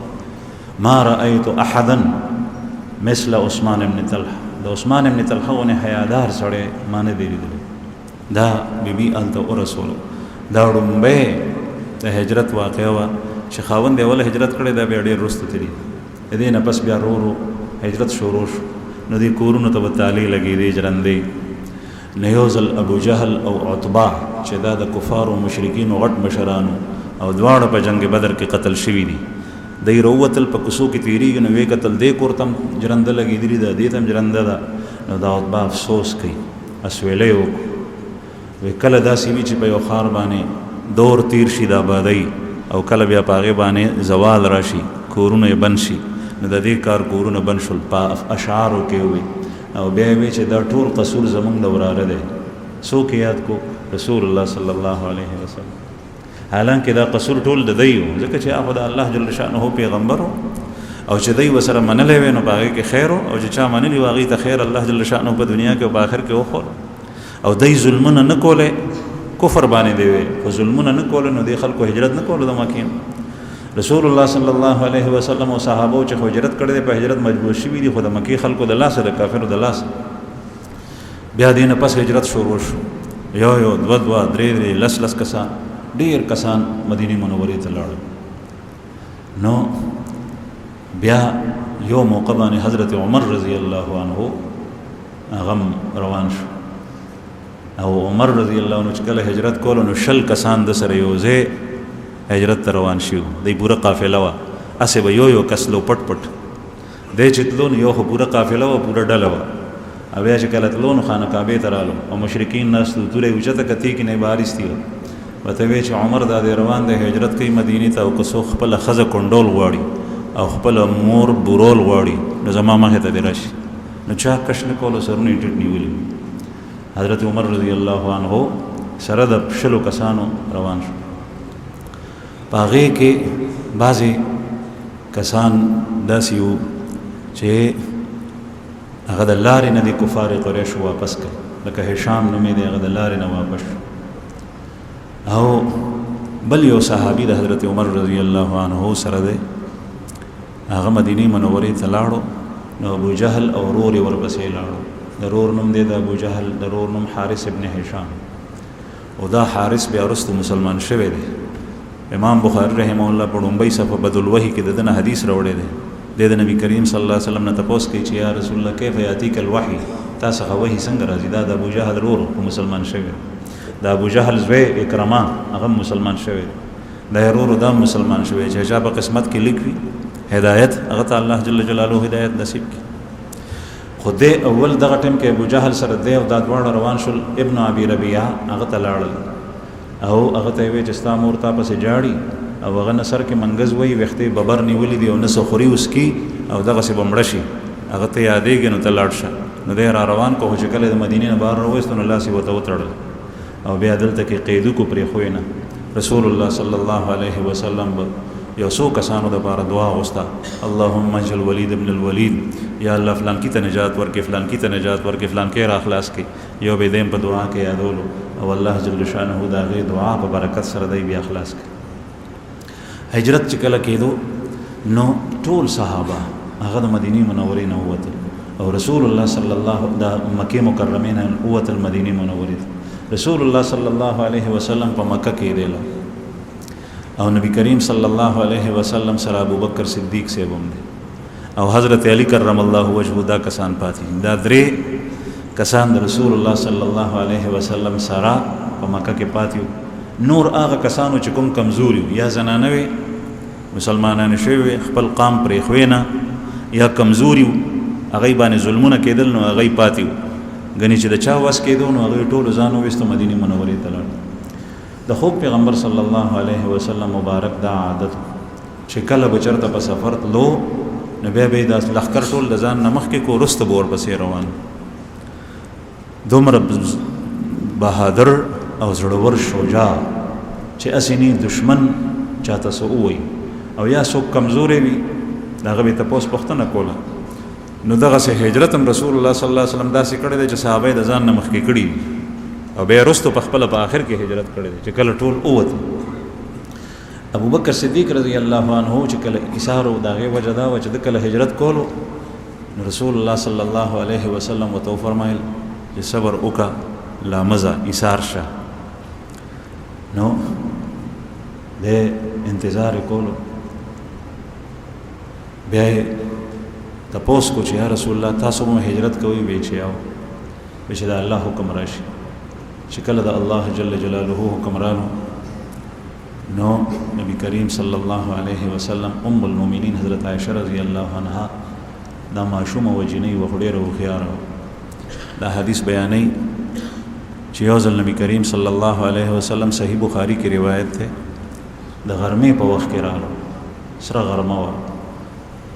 ما رأیت احدا مثل عثمان ابن طلحه د عثمان ابن طلحه غونې حیادار سړی ما نه دی لیدلی دا بیبي هلته ورسولو دا ړومبی د هجرت واقعه وه چې خاوند یې اوله هجرت کړی دا بیا ډېر وروسته تلي د دې نه پس بیا ورو هجرت شروع شو نو دې کورونو ته به تالې لګېدې جرندې نو یو ځل ابو جهل او عتبه چې دا د کفارو مشرکینو غټ مشرانو او دواړه په جنگ بدر کې قتل شوي دي دی راووتل په کوڅو کې تېرېږي نو ویې کتل دې کور ته هم جرنده لګېدلې ده دې ته هم جرنده ده نو دا عتبه افسوس کوي اسویلی وکړو وی کله داسې وي چې په یو ښار باندې دور تیر شي د آبادۍ او کله بیا په هغې باندې زوال راشي کورونه یې بند شي نو د دې کار کورونه بند شول په اشعارو کې وي او بیا یې وی چې دا ټول قصور زمونږ د وراره دی څوک یاد کو رسول الله صلی الله علیه وسلم حالانکه دا قصور ټول د دی و ځکه چې هغه د الله جل شأنه پیغمبر او چې دی ورسره منلی وی نو په هغې کې خیر او چې چا منلي و هغې ته خیر الله جل شأنه په دنیا کې او په آخر کې وښول او دی ظلمونه نه کولی کفر باندې دی وی خو ظلمونه نه کولی نو دی خلکو هجرت نه کولو د مکې رسول الله صلی الله علیه وسلم او صحابه چې هجرت کړی دی په هجرت مجبور شوي دي خو د مکې خلکو د لاسه د کافرو د لاسه بیا دې نه پس هجرت شروع شو یو یو دوه دوه درې درې لس لس کسان ډېر کسان مدینې منورې ته لاړل نو بیا یو موقع باندې حضرت عمر رضی الله عنه هغه روان شو او عمر رضی الله عنه چې کله هجرت کولو نو 100 کسان د سره یو ځای هجرت ته روان شو دی پوره قافله وه هسې به یو کس لو پټ پټ دی چې تلو نو یو خو پوره قافله وه پوره ډله وه او بیا چې کله تلو نو خانه کعبې ته رالو او مشرکین ناستو توره یې اوچته کتې کې نه یې بار ایستي وه ورته ویې چې عمر دا دی روان دی هجرت کوي مدینې ته او که څوک خپله ښځه کونډول غواړي او خپله مور بورول غواړي نو زما مخې ته دې راشي نو چا کش نه کولو سرونه یې ټیټ نیولي حضرت عمر رضی الله عنه سره د 100 کسانو روان شو په هغې کې بعضې کسان داسې وو چې هغه د لارې نه د کفار قریشو واپس کړ لکه هشام نومې دی هغه د لارې نه واپس شو او بل یو صحابي د حضرت عمر رضی الله عنه سره دی هغه مدینه منورې ته لاړو نو ابو جهل او ورور یې ورپسې لاړو د ورور نوم دی د ابو جهل د ورور نوم حارث ابن هشام او دا حارث بیا وروسته مسلمان شوی دی امام بخاری رحمه الله په لومبۍ صفحه بدل وحی کې د دنه حدیث راوړی دی د نبی کریم صلی الله علیه وسلم نه تپوس کوي چې یا رسول الله کیف یاتیک الوحی تاسو هغه وحی څنګه راځي دا د ابو جهل ورور مسلمان شوی د ابو جهل زوی اکرمه هغه مسلمان شوی د ورور دا مسلمان شوی چې هغه په قسمت کې لیکوي هدایت هغه ته الله جل جلاله هدایت نصیب کړي خو دې اول دغه ټیم کې ابو جهل سره دی او دا دواړه روان شول ابن ابي ربيعه هغه ته لاړل او هغه ته وی چې ستا مور تا پسې جاړي او هغه نصر کې منګز وای وختې ببر نیولې دی او نسو خوري اوس کی او دغه سه بمړ شي هغه ته یادېږي نو ته لاړ شه نو دی را روان کو چې کله د مدینې نه بهر راوېست نو الله سي وته وتړل او بیا دلته کې قیدو کو پرې خوینه رسول الله صلی الله علیه وسلم یو څو کسانو د لپاره دعا غوښته اللهم اجل ولید ابن الولید یا الله فلان کی ته نجات ورکې فلان کی ته نجات ورکې فلان کې را خلاص کې یو به دیم په دعا کې یادولو او الله جل شانه دا غي دعا په برکت سره دی بیا خلاص کې هجرت چې کله کېدو نو ټول صحابه هغه د مدینه منورې نه ووتل او رسول الله صلی الله د مکه مکرمه نه ووتل مدینه منورې رسول الله صلی الله علیه وسلم په مکه کې دی او نبی کریم صلی الله علیه وسلم سره ابو بکر صدیق صاحب هم دی او حضرت علی کرم الله وجهه دا کسان پاتې دا درې کسان د رسول الله صلی الله علیه وسلم سره په مکه کې پاتې نور هغه کسانو چې کوم کمزوري یا زنانه وي مسلمانان شوی خپل قام پرې خوینه یا کمزوري هغه باندې ظلمونه کېدل نو هغه پاتې غني چې د چا واس کېدو نو هغه ټول ځانو وستو مدینه منورې ته لاړ د خوب پیغمبر صلی الله علیه وسلم مبارک دا عادت چې کله بچرته په سفر تلو نو بیا به د لخر ټول د ځان نمخ کې کو رست بور پسې روان دومره بهادر او زړور شجاع چې اسینی دشمن چاته سو وي او یا سو کمزوري وي داغه به تاسو پښتنه کوله نو دغه سه هجرت رسول الله صلی الله علیه وسلم داسې کړی دی چې صحابه د ځان نمخ کې کړی او بیا رستو په خپل په آخر کې هجرت کړی دی چې کله ټول اوت ابو بکر صدیق رضی الله عنه چې کله ایثار او داغه وجدا و چې کله هجرت کولو رسول الله صلی الله علیه وسلم وتو فرمایل چې صبر وکا لا مزه ایثار شه نو د انتظار کولو بیا تاسو کو چې یا رسول الله تاسو مو هجرت کوي به چې او به چې الله حکم راشي چې کله د الله جل جلاله حکم رانو نو نبی کریم صلی الله علیه وسلم ام المؤمنین حضرت عائشہ رضی الله عنها دا معشوم وجنی و خډیر او خيار دا حدیث بیانې چې یو ځل نبی کریم صلی الله علیه وسلم صحیح بخاری کی روایت ده د غرمې په وخت کې راغلو سره غرمه و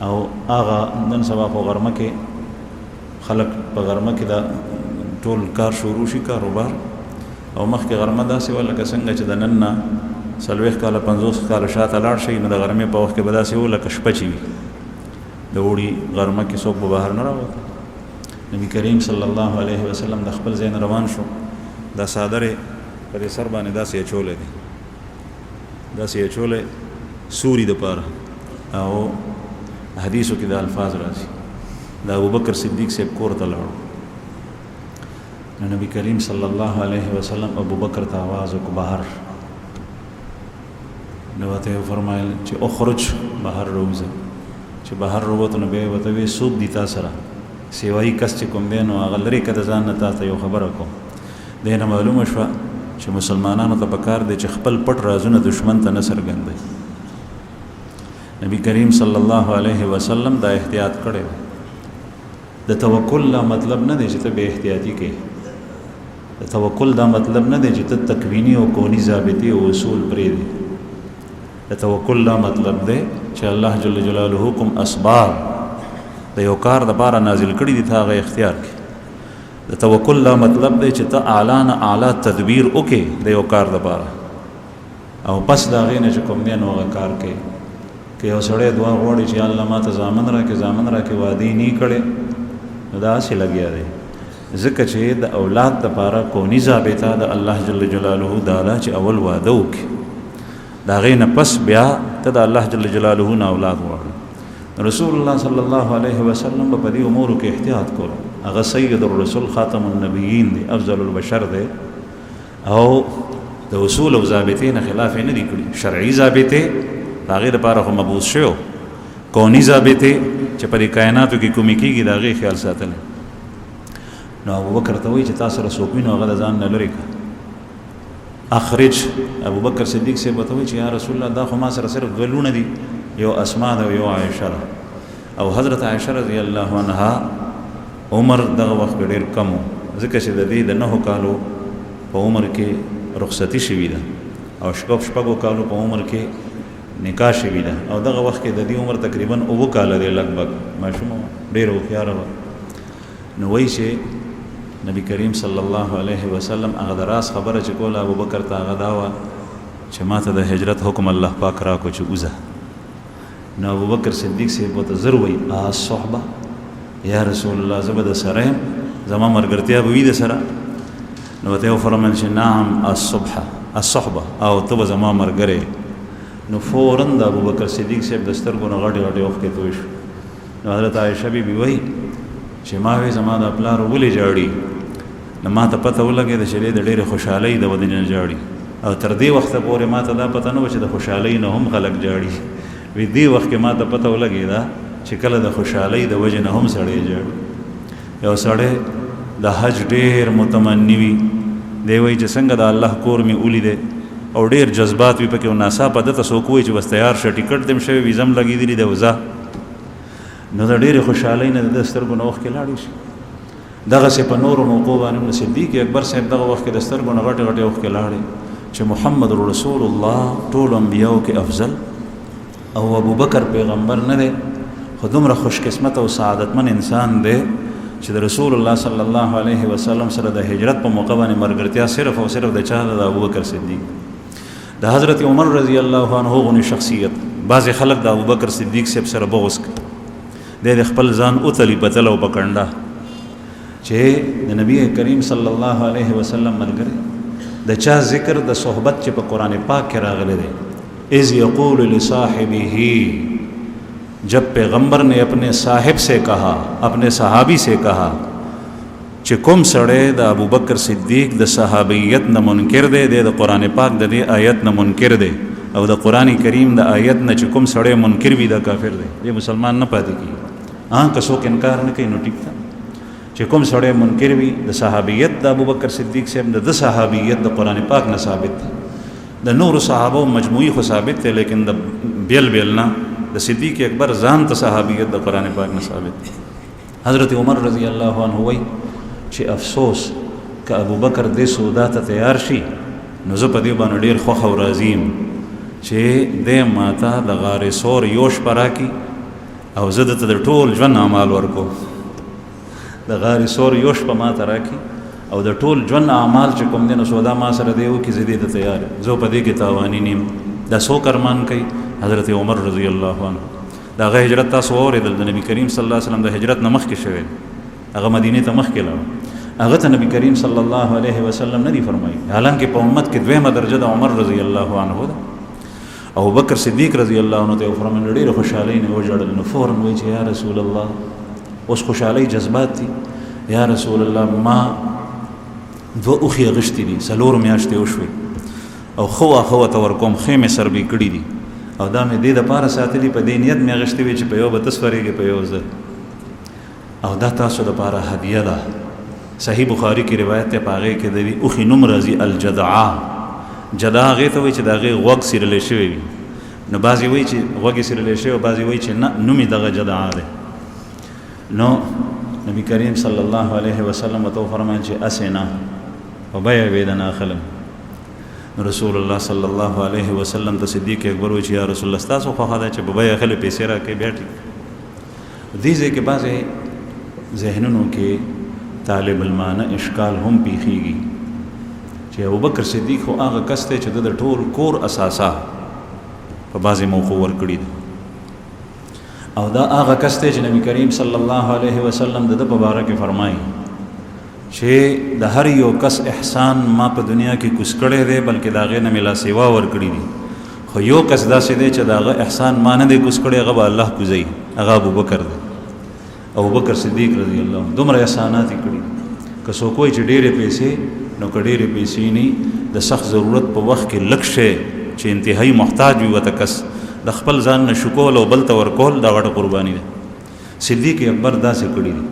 او هغه نن سبا په غرمه کې خلق په غرمه کې دا ټول کار شروع شي کاروبار او مخکې غرمه داسې ولا څنګه چې د نن نه 40 کاله 50 کاله شاته لاړ شي نو د غرمې په وخت کې به داسې ولا شپه چی وي د وړي غرمه کې څوک به بهر نه راوته نبی کریم صلی الله علیه وسلم د خپل ځای روان شو دا صادره پر سر باندې داسې چولې دي داسې چولې سوري د پاره او حدیثو کې د الفاظ راځي دا ابو بکر صدیق سے کور ته لاړو نبی کریم صلی الله علیه وسلم ابو بکر ته आवाज وکړ بهر نو ته فرمایل چې اخرج بهر روزه چې بهر وروته نو به وته وی سود دي تاسو سره سیوای کس چې کوم دین او غلری کده ځان نه تاسو یو خبره کوم دینه معلومه شو چې مسلمانانو ته پکار دي چې خپل پټ رازونه دشمن ته نه سرګندوي نبی کریم صلی الله علیه وسلم دا احتیاط کړي د توکل لا مطلب نه دی چې ته به احتیاطي کې د توکل دا مطلب نه دی چې ته تکوینی او کونی ضابطي او اصول پرې دي د توکل لا مطلب دی چې الله جل جلاله کوم اسباب د یو کار د بار نازل کړي دي ته غي اختیار کې د توکل لا مطلب دی چې ته اعلان اعلی تدبیر وکې د یو کار د بار او پس دا غي نه چې کوم دی نو کار کې که یو سړی دعا غواړي چې الله ما ته زامن راکې وادي نه کړي نو دا څه لګیا دی ځکه چې د اولاد لپاره کونی ضابطه د الله جل جلاله تعالی چې اول وعده وکړي دا غي نه پس بیا ته د الله جل جلاله نه اولاد غواړي رسول الله صلی الله علیه وسلم په دې امور کې احتیاط کول. هغه سید الرسول خاتم النبیین دی، افضل البشر دی، او د اصول او ضابطې نه خلاف نه دی کړی. شرعي ضابطې هغې دپاره خو مبعوث شوی، کوني ضابطې چې په دې کائناتو کې کومې کېږي د هغې خیال ساتلی. نو ابوبکر ته وایي چې تا سره څوک وي نو هغه د ځان نه لرې کړه. اخرج ابوبکر صدیق صاحب ورته وایي چې یا رسول الله دا خو ما سره صرف دوه لوڼه دي، یو اسما ده او یو عایشه ده. او حضرت عایشه رضی الله عنها عمر دغه وخت ډېر کم و، ځکه چې د دې د 9 کالو په عمر کې رخصتي شوې ده او شپږو کالو په عمر کې نکاح شوې ده. او دغه وخت کې د دې عمر تقریبا 9 کاله دی لګبګ، ماشومه ډېره هوښیاره وه. نو وایي چې نبی کریم صلی الله علیه وسلم هغه د راز خبره چې کوله ابوبکر ته هغه دا وه چې ما ته د هجرت حکم الله پاک راکړو چې وځه. نو ابوبکر صدیق صاحب ورته زر وایي الصحبه، یا رسول الله زه به د سره یم، زما ملګرتیا به وي د سره. نو ورته یې وفرمیل چې نعم الصحبه، او ته به زما ملګری. نو فوراً د ابوبکر صدیق صاحب د سترګو نه غټې غټې اوښکې توی شو. نو حضرت عایشه بیبي وایي چې ما وی زما د پلار ولې جاړي؟ نو ما ته پته ولګېده چې د ډېرې خوشحالۍ د وجې نه جاړي. او تر دې وخته پورې ما ته دا پته نه وه چې د خوشحالۍ نه هم خلک جاړي. وی دې وخت کې ما ته پته ولګېده چې کله د خوشحالۍ د وجې نه هم سړی جاړي. یو سړی د حج ډېر متمني وي، دی وایي چې څنګه د الله کور مې ولیدی او ډېر جذبات وي پکې، او ناڅاپه دته څوک وایي چې بس تیار شه، ټیکټ دې هم شوی، ویزه هم لګېدلې ده، وځه. نو د ډېرې خوشحالۍ نه د سترګو نه اوښکې لاړې شي. دغسې په نورو موقعو باندې هم صدیق اکبر صاحب دغه وخت کې د سترګو نه غټې غټې اوښکې لاړې چې محمد رسول الله ټولو انبیاو کې افضل او ابوبکر پیغمبر نه دی، خو دومره خوش قسمت او سعادتمن انسان دی چې د رسول الله صلی الله علیه وسلم سره د هجرت په موقع باندې ملګرتیا صرف او صرف د چا د ابوبکر صدیق. د حضرت عمر رضی الله عنه غونې شخصیت، بعضې خلک د ابوبکر صدیق صاحب سره بغض کوي، دی د خپل ځان اوتلی پتل او پکنډه چې د نبی کریم صلی الله علیه وسلم ملګری. د چا ذکر د صحبت چې په قرآن پاک کې راغلی دی، اذ یقول لصاحبه، جب پیغمبر نے اپنے صاحب سے کہا، اپنے صحابی سے کہا چې کوم سړی د ابوبکر صدیق د صحابیت نه منکر دی، د قرآن پاک د دې آیت نه منکر دی، او د قرآن کریم د آیت نه چې کوم سړی منکر وي دا کافر دی، دی مسلمان نه پاتې کېږي. که څوک انکار نه کوي نو ټیک ده، چې کوم سړی منکر وي د صحابیت د ابوبکر صدیق صاحب د صحابیت د قرآن پاک نه ثابت دی. د نورو صحابو مجموعي خو ثابت دی، لیکن د بیل بیل نه د صدیق اکبر ځان ته صحابیت د قرآن پاک نه ثابت دی. حضرت عمر رضی الله عنه وایي چې افسوس که ابوبکر دې سودا ته تیار شي نو زه په دې باندې ډېر خوښ او راضي یم چې دی ماته د غار سور یو شپه راکړي او زه دته د ټول ژوند اعمال ورکوم. د غار سور یو شپه ماته راکړي او د ټول ژوند اعمال چې کوم دی نو سودا ما سره دی وکړي، زه دې ته تیار یم، زه په دې کې تاواني نه یم. دا څوک ارمان کوي؟ حضرت عمر رضی الله عنه. د هغه هجرت تاسو واورېدل، د نبی کریم صلی الله علیه وسلم د هجرت نه مخکې شوی، هغه مدینې ته مخکې لاړ، هغه ته نبی کریم صلی الله علیه وسلم نه دی فرمایي، حالانکه په امت کې دویمه درجه د عمر رضی الله عنه ده. ابوبکر صدیق رضی الله عنه ته فرمایي ډېره خوشحالۍ نه وژړل. نو فوراً وایي چې یا رسول الله، اوس خوشحالۍ جذبات دي، یا رسول الله ما 2 اوښې اغوښتې دي، 4 میاشتې وشوې او ښه واښه ورته ورکوم، ښې مې سربې کړي دي او دا مې دې دپاره ساتلي، په دې نیت مې اغوښتې وي چې په یو به ته سپرېږې په یو زه، او دا تاسو دپاره هدیه ده. صحیح بخاري کې روایت دی، په هغې کې د دې اوښې نوم راځي الجدعا. جدا هغې ته وایي چې د هغې غوږ سیرلی شوی وي. نو بعضې وایي چې غوږ یې سیرلی شوی، بعضې وایي چې نه، نوم یې دغه جدعا دی. نو نبی کریم صلی الله علیه وسلم ورته وفرمایل چې اسې نه، په بیه یې د نه اخلم. رسول الله صلی الله علیه وسلم ته صدیق اکبر وایي چې یا رسول الله ستاسو خوښه ده چې په بیه اخلې پیسې راکړې، بیا ټیک. دې ځای کې بعضې ذهنونو کې طالب المانه اشکال هم پیښیږي چې ابوبکر صدیق خو هغه کس دی چې د ټول کور اساسا په بعضې موقعو ورکړي دي، او دا هغه کس دی چې نبی کریم صلی الله علیه وسلم د ده په باره کې فرمایي چې د هر یو کس احسان ما په دنیا کې کوز کړی دی، بلکې د هغې نه مې لا سیوا ورکړي دي، خو یو کس داسې دی چې د هغه احسان ما نه دی کوز کړی، هغه به الله کوزوي. هغه ابوبکر دی. ابوبکر صدیق رضی الله عنه دومره احسانات یې کړي. که څوک وایي چې ډېرې پیسې، نو که ډېرې پیسې نه د سخت ضرورت په وخت کې لږ شی چې انتهایی محتاج وي ورته کس د خپل ځان نه شکول او بل ته ورکول دا غټه قرباني ده. صدیق اکبر داسې کړي دي.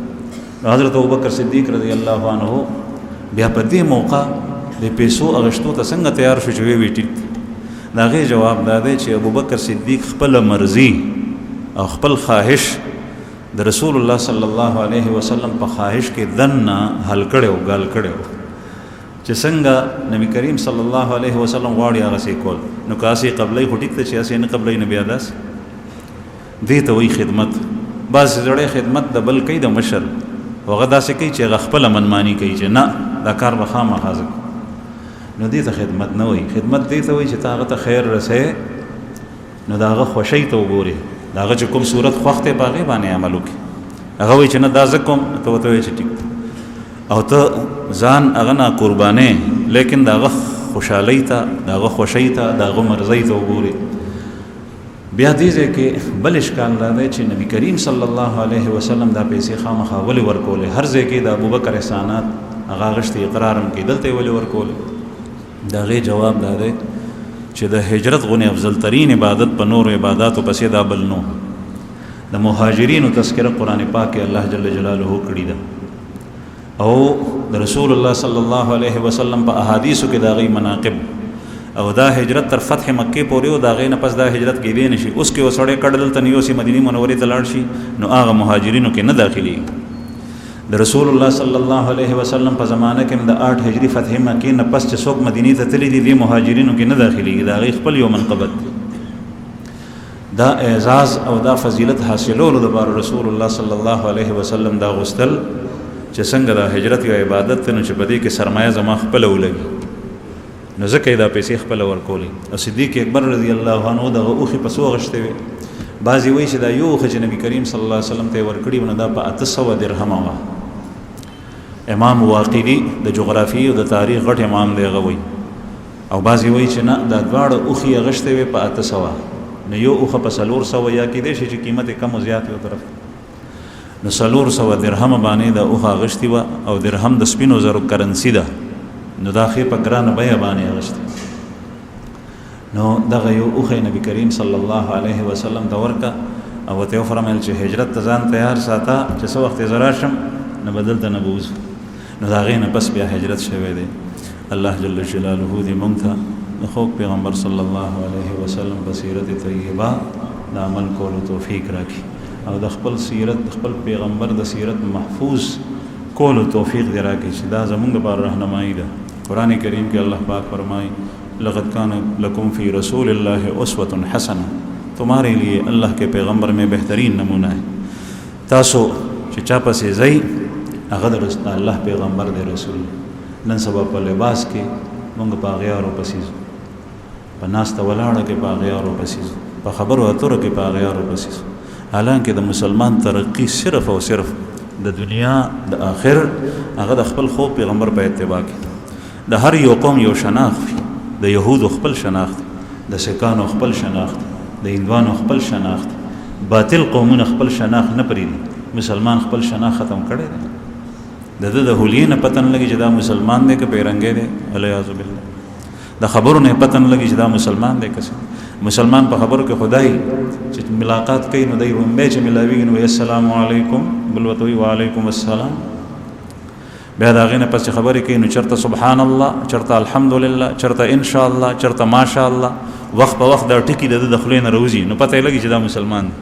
حضرت ابوبکر صدیق رضی الله عنه بیا په دې موقع د پیسو اغشتو ته څنګه تیار شو چې وی ټیک. د هغې جواب دا دی چې ابوبکر صدیق خپله مرضي او خپل خواهش د رسول الله صلی الله علیه وسلم په خواهش کې دننه حل کړی او ګال کړی و چې څنګه نبی کریم صلی الله علیه وسلم غواړي هغسې کول. نو که هسې قبلۍ خو ټیک ته چې هسې نه قبلۍ نه بیا داسې دې ته وایي خدمت. بعضې زړی خدمت د بل کوي د مشر، هغه داسې کوي چې هغه خپله منماني کوي چې نه دا کار به خامخا زه کوم. نو دې ته خدمت نه وایي. خدمت دې ته وایي چې ته هغه ته خیر رسوې، نو د هغه خوښۍ ته وګورې، د هغه چې کوم صورت خوښ دی په هغې باندې عمل وکړي. هغه وایي چې نه دا زه کوم، ته ورته وایې چې ټیک ده، او ته ځان هغه نه قربانې، لیکن د هغه خوشحالۍ ته، د هغه خوښۍ ته، د هغه مرضۍ ته وګورې. بیا دې ځای کې بل اشکال دا دی چې نبی کریم صلی الله علیه وسلم دا پیسې خامخا ولې ورکولې؟ هر ځای کې د ابوبکر احسانات هغه غشتې اقرار هم کوي، دلته یې ولې ورکولې؟ د هغې جواب دا دی چې د هجرت غونې افضل ترین عبادت په نورو عباداتو پسې دا بل نو. د مهاجرینو تذکره قرآن پاک کې الله جل جلاله کړي ده، او د رسول الله صلی الله علیه وسلم په احادیثو کې د هغې مناقب، او دا هجرت تر فتح مکې پورې و، د هغې نه پس دا هجرت کېدی نه شي. اوس کې یو سړی کډ دلته نه یوسي مدینې منورې ته لاړ شي، نو هغه مهاجرینو کې نه داخلېږي. د رسول الله صلی الله علیه وسلم په زمانه کې د 8 هجري فتح مکې نه پس چې څوک مدینې ته تللی دي دې مهاجرینو کې نه داخلېږي. د هغې خپل یو منقبت دی. دا اعزاز او دا فضیلت حاصلولو دپاره رسول الله صلی الله علیه وسلم دا غوښتل چې څنګه دا هجرت یو عبادت دی، نو چې په دې کې سرمایه زما خپله ولګي، نو ځکه یې دا پیسې خپله ورکولې. او صدیق اکبر رضی الله عنه دغه اوښې په څو اغشتې وې؟ بعضې وایي چې دا یو اوښه چې نبي کریم صلی الله علیه وسلم ته یې ورکړي نو دا په 800 درهمه وه. امام واقدي د جغرافیې او د تاریخ غټ امام دی، هغه وایي. او بعضې وایي چې نه دا دواړه اوښې اغشتې وې په 800، نو یو اوښه په 400 یا کېدی شي چې قیمت یې کم او زیات یو طرف، نو 400 درهمه باندې دا اوښه اغشتې وه. او درهم د سپینو زرو کرنسي ده، نو دا خې په ګرانه بیه باندې اغشتې. نو دغه یو اوښه نبی کریم صلی الله علیه وسلم ته ورکه، او ورته یې وفرمیل چې هجرت ته ځان تیار ساته چې څه وخت یې زه راشم نه به دلته نه به وځو. نو د هغې نه پس بیا هجرت شوی دی. الله جل جلاله دې موږ ته د خوږ پیغمبر صلی الله علیه وسلم په سیرت طیبه د عمل کولو توفیق راکړي، او د خپل سیرت، د خپل پیغمبر د سیرت محفوظ کولو توفیق دې راکړي چې دا زموږ لپاره رهنمایي ده. قرآن کریم کې الله پاک فرمائے لقد کان لکم فی رسول اللہ اسوۃ حسنہ، تمہارے لیے اللہ کے پیغمبر میں بہترین نمونہ ہے. تاسو چې چا پسې ځئ هغه د الله پیغمبر دی رسول. نن سبا په لباس کې موږ په اغیارو پسې ځو، په ناسته ولاړه کې په اغیارو پسې ځو، په خبرو اترو کې په اغیارو پسې ځو. حالانکه د مسلمان ترقی صرف او صرف د دنیا د آخر هغه د خپل خوب پیغمبر په اتباع کې. د هر یو قوم یو شناخت وي، د یهودو خپل شناخت، د سکانو خپل شناخت، د هندوانو خپل شناخت. باطل قومونه خپل شناخت نه پرېږدي، مسلمان خپل شناخت ختم کړی دی. د ده د حلیې نه پته نه لګي چې دا مسلمان دی که پیرنګی دی، والعیاذ بالله. د خبرو نه پته نه لګي چې دا مسلمان دی که مسلمان په خبرو کې خدای چې ملاقات کوي نو دی لومبی چې ملاویږي نو السلام علیکم، بل ورته وایي وعلیکم السلام. بیا د هغې نه پس چې خبرې کوي نو چېرته سبحان الله، چېرته الحمدلله، چېرته انشاء الله، چېرته ماشاء الله. وخت په وخت دا ټکي د ده د خولې نه راوځي نو پته یې لګي چې دا مسلمان دی.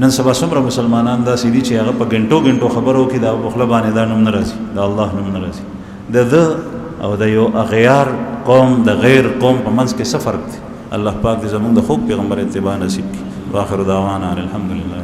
نن سبا څومره مسلمانان داسې دي چې هغه په ګنټو ګنټو خبرو کې دا په خوله باندې دا نوم نه راځي، د الله نوم نه راځي. د ده او د یو اغیار قوم د غیر قوم په منځ کې څه فرق دی؟ الله پاک دې زموږ د خوږ پیغمبر اتباع نصیب کړي. واخر دعوانا الحمدلله.